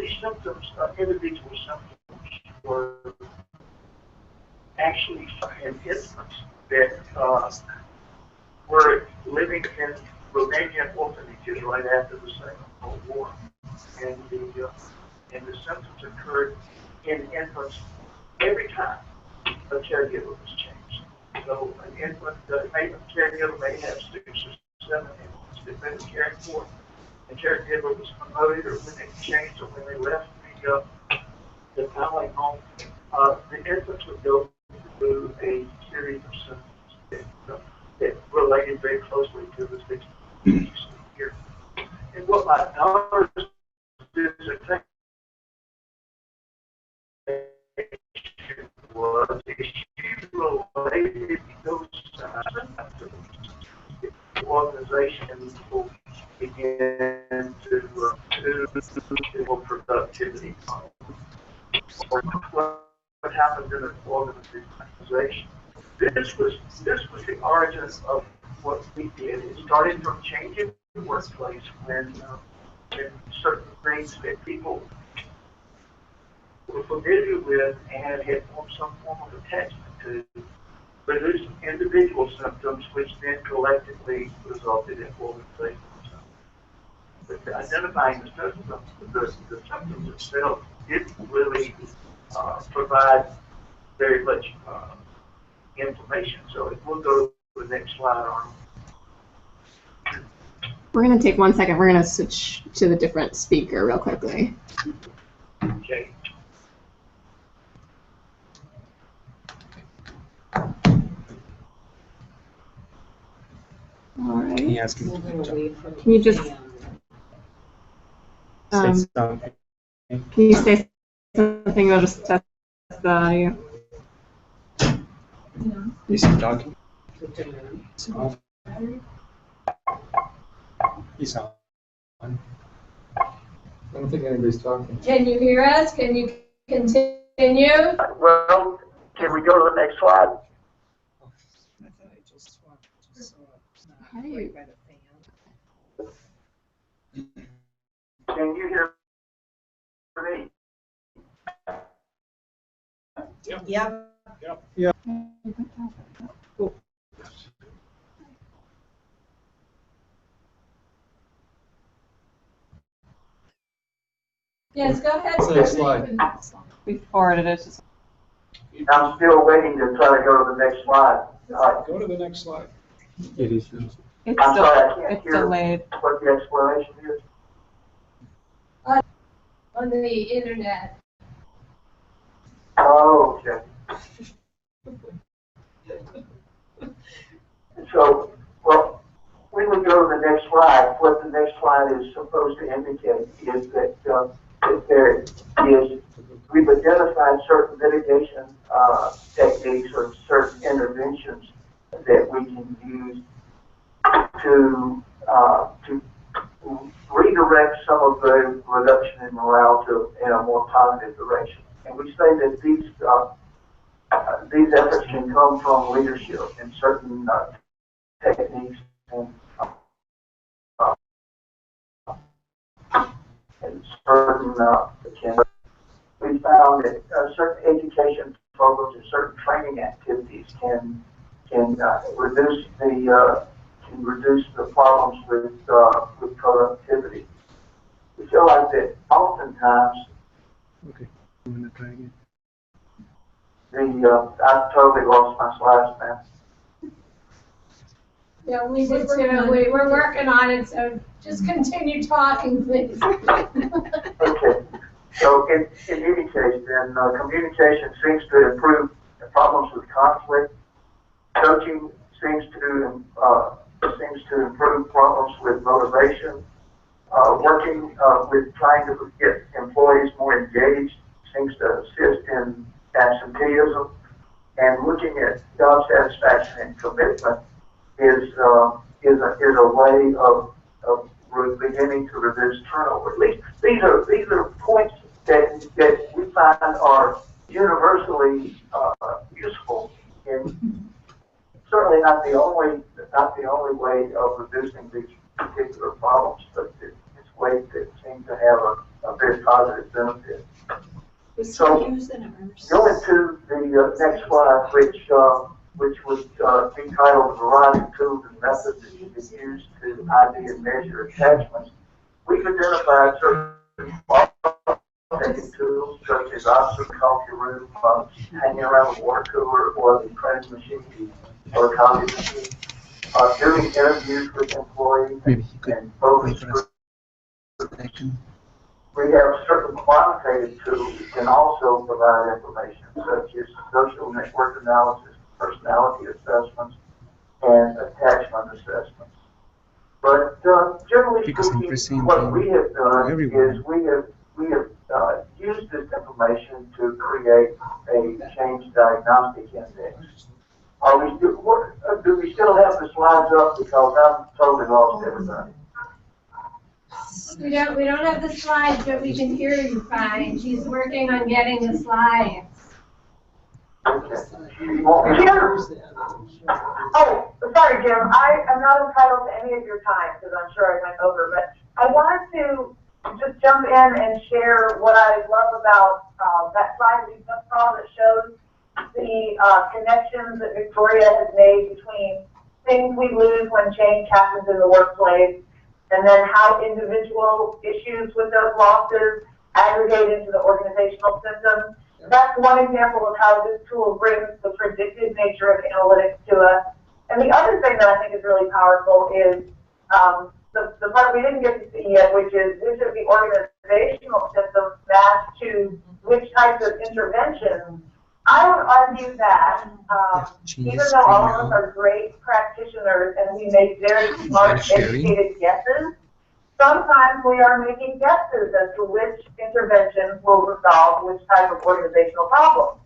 individual symptoms, were actually in infants that were living in Romanian orphanages right after the Second World War, and the symptoms occurred in infants every time a caregiver was changed. So an infant, the caregiver may have 6 or 7 infants that they were caring for. The caregiver was promoted, or when they changed, or when they left the family home, the infants would go through a series of symptoms that related very closely to the 6 years. And what my daughter did was she related those symptoms to the organization began to individual productivity. Or what happens in an organization. This was the origin of what we did. It started from changing the workplace when certain things that people were familiar with and had formed some form of attachment to produce individual symptoms, which then collectively resulted in organizational symptoms. But identifying the symptoms themselves didn't really provide very much information. So if we'll go to the next slide, Arnold. We're going to take 1 second. We're going to switch to the different speaker real quickly. Okay. All right. Can you ask him Can you just say something? Can you say something? I'll just test the audio. Is he talking? He's on. I don't think anybody's talking. Can you hear us? Can you continue? Well, can we go to the next slide? How do you? Can you hear me? Yep. Yeah. Oh. Yes, go ahead. Next slide. We forwarded it. I'm still waiting to try to go to the next slide. Go to the next slide. It is. It's, I'm sorry, I can't it's hear delayed. what the explanation is. On the internet. Oh, okay. So, well, when we go to the next slide, what the next slide is supposed to indicate is that, that there is, we've identified certain mitigation techniques or certain interventions that we can use to redirect some of the reduction in morale to in a more positive direction. And we say that these efforts can come from leadership and certain techniques and certain we found that certain education programs and certain training activities can reduce the problems with productivity. We feel like that oftentimes. Okay, I'm gonna try again. I totally lost my slides now. Yeah, we did too. We're working on it, so just continue talking, please. Okay. So in any case, then communication seems to improve the problems with conflict. Coaching seems to improve problems with motivation. Working with trying to get employees more engaged seems to assist in absenteeism. And looking at job satisfaction and commitment is a way of beginning to reduce turnover. At least these are points that we find are universally useful, and certainly not the only way of reducing these particular problems, but it's ways that seem to have a very positive benefit. So going to the next slide, which was entitled "A Variety of Tools and Methods that can be used to ID and measure attachments." We've identified certain tools such as observing the coffee room, hanging around the water cooler, or the credit machine, or the coffee machine, doing interviews with employees and focus groups. We have certain quantitative tools that can also provide information, such as social network analysis, personality assessments, and attachment assessments. But generally speaking, what we have done is we have used this information to create a change diagnostic index. Do we still have the slides up? Because I'm totally lost everybody. We don't have the slides, but we can hear you fine. She's working on getting the slides. Jim, oh, sorry, Jim. I am not entitled to any of your time because I'm sure I went over, but I wanted to just jump in and share what I love about that slide we just saw that shows the connections that Victoria has made between things we lose when change happens in the workplace, and then how individual issues with those losses aggregate into the organizational system. That's one example of how this tool brings the predictive nature of analytics to us. And the other thing that I think is really powerful is the part we didn't get to see yet, which is the organizational system matched to which types of interventions. I would argue that even though all of us are great practitioners and we make very smart, educated guesses, sometimes we are making guesses as to which interventions will resolve which type of organizational problem.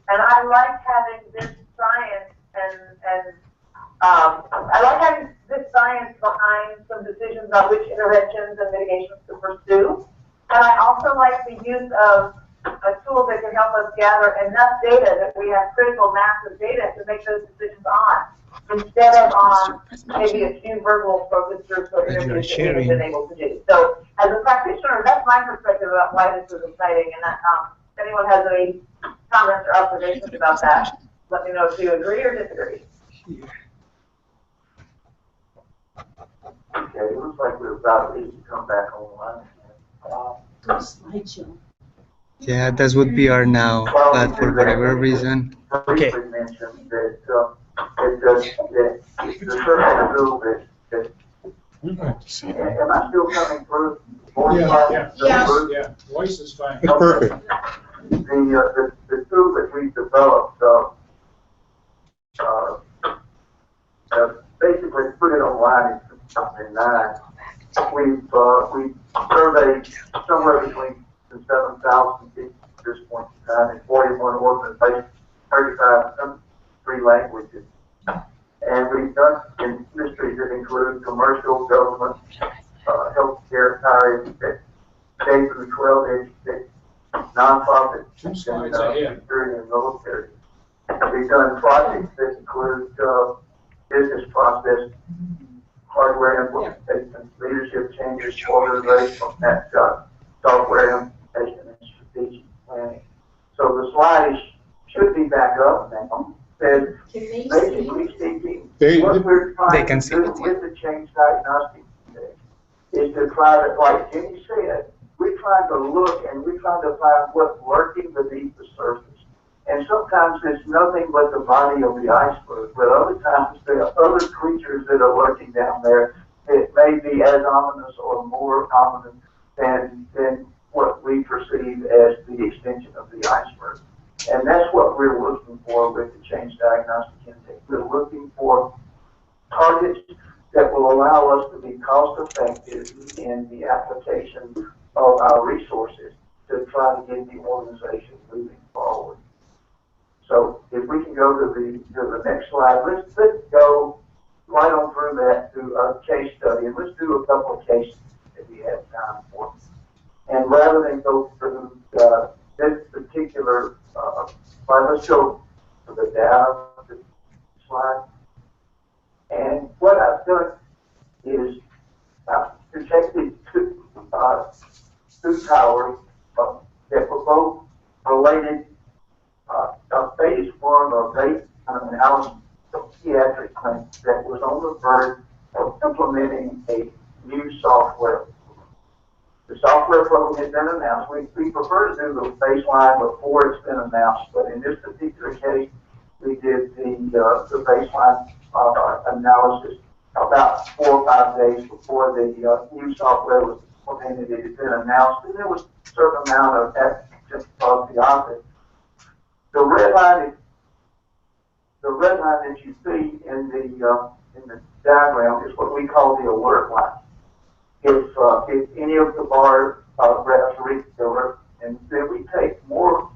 And I like having this science I like having this science behind some decisions about which interventions and mitigations to pursue. And I also like the use of a tool that can help us gather enough data that we have critical mass of data to make those decisions on, instead of on maybe a few verbal focus groups or interviews that we've been able to do. So as a practitioner, that's my perspective about why this is exciting. And that, if anyone has any comments or observations about that, let me know if you agree or disagree. Okay, it looks like we're about ready to come back online. Slideshow. Yeah, that would be our now, but for whatever reason. Okay. Mentioned that the search tool that am I still coming through? Yeah. Voice is fine. That's perfect. The tool that we developed basically put it online in 2009. We surveyed somewhere between 7,000 people at this point in time in 41 organizations, 33 languages. And we've done industries that include commercial, government, healthcare, higher education, K through 12 education, nonprofit, and security and military. We've done projects that include business process, hardware implementation, leadership changes, organizational snapshot, software implementation, and strategic planning. So the slide should be back up now. And basically speaking, what we're trying to do with the change diagnostic is to try to, like Jinnie said, we're trying to look and we're trying to find what's lurking beneath the surface. And sometimes it's nothing but the body of the iceberg, but other times there are other creatures that are lurking down there that may be as ominous or more ominous than what we perceive as the extension of the iceberg. And that's what we're looking for with the change diagnostic intake. We're looking for targets that will allow us to be cost effective in the application of our resources to try to get the organization moving forward. So if we can go to the next slide, let's go right on through that to a case study, and let's do a couple of cases that we have time for. And rather than go through this particular slide, let's go to the data slide. And what I've done is I've detected two towers that were both related. Phase one of phase analysis of pediatric clinic that was on the verge of implementing a new software. The software program has been announced. We prefer to do the baseline before it's been announced, but in this particular case, we did the baseline analysis about 4 or 5 days before the new software was implemented. It had been announced, and there was a certain amount of just above the office. The red line that you see in the diagram is what we call the alert line. If any of the bars graphs reach the alert, and then we pay more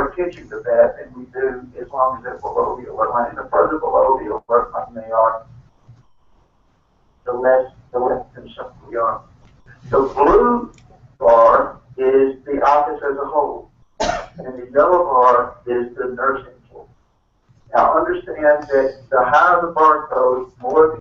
attention to that than we do as long as they're below the alert line. And the further below the alert line they are, the less concerned we are. The blue bar is the office as a whole, and the yellow bar is the nursing floor. Now understand that the higher the barcode, more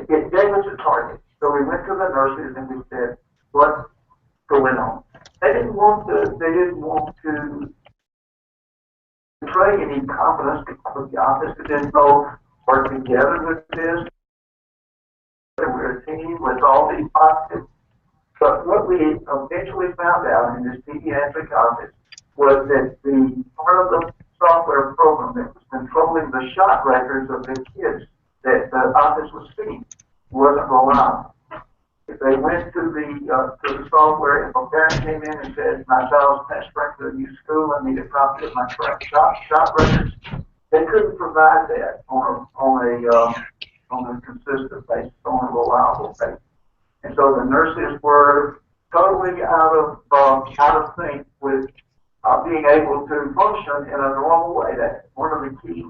it gave us a target. So we went to the nurses and we said, what's going on? They didn't want to betray any confidence because the office didn't go work together with this. We're a team with all these positives. But what we eventually found out in this pediatric office was that the part of the software program that was controlling the shot records of the kids that the office was seeing wasn't reliable. If they went to the software, if a parent came in and said, my child's passed right to a new school, I need a copy of my shot records, they couldn't provide that on a consistent basis, on a reliable basis. And so the nurses were totally out of sync with being able to function in a normal way. That's one of the key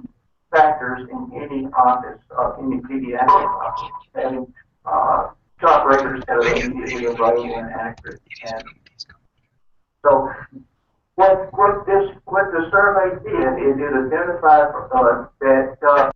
factors in any office, any pediatric office, having shot records that are immediately available and accurate. And so what the survey did is it identified that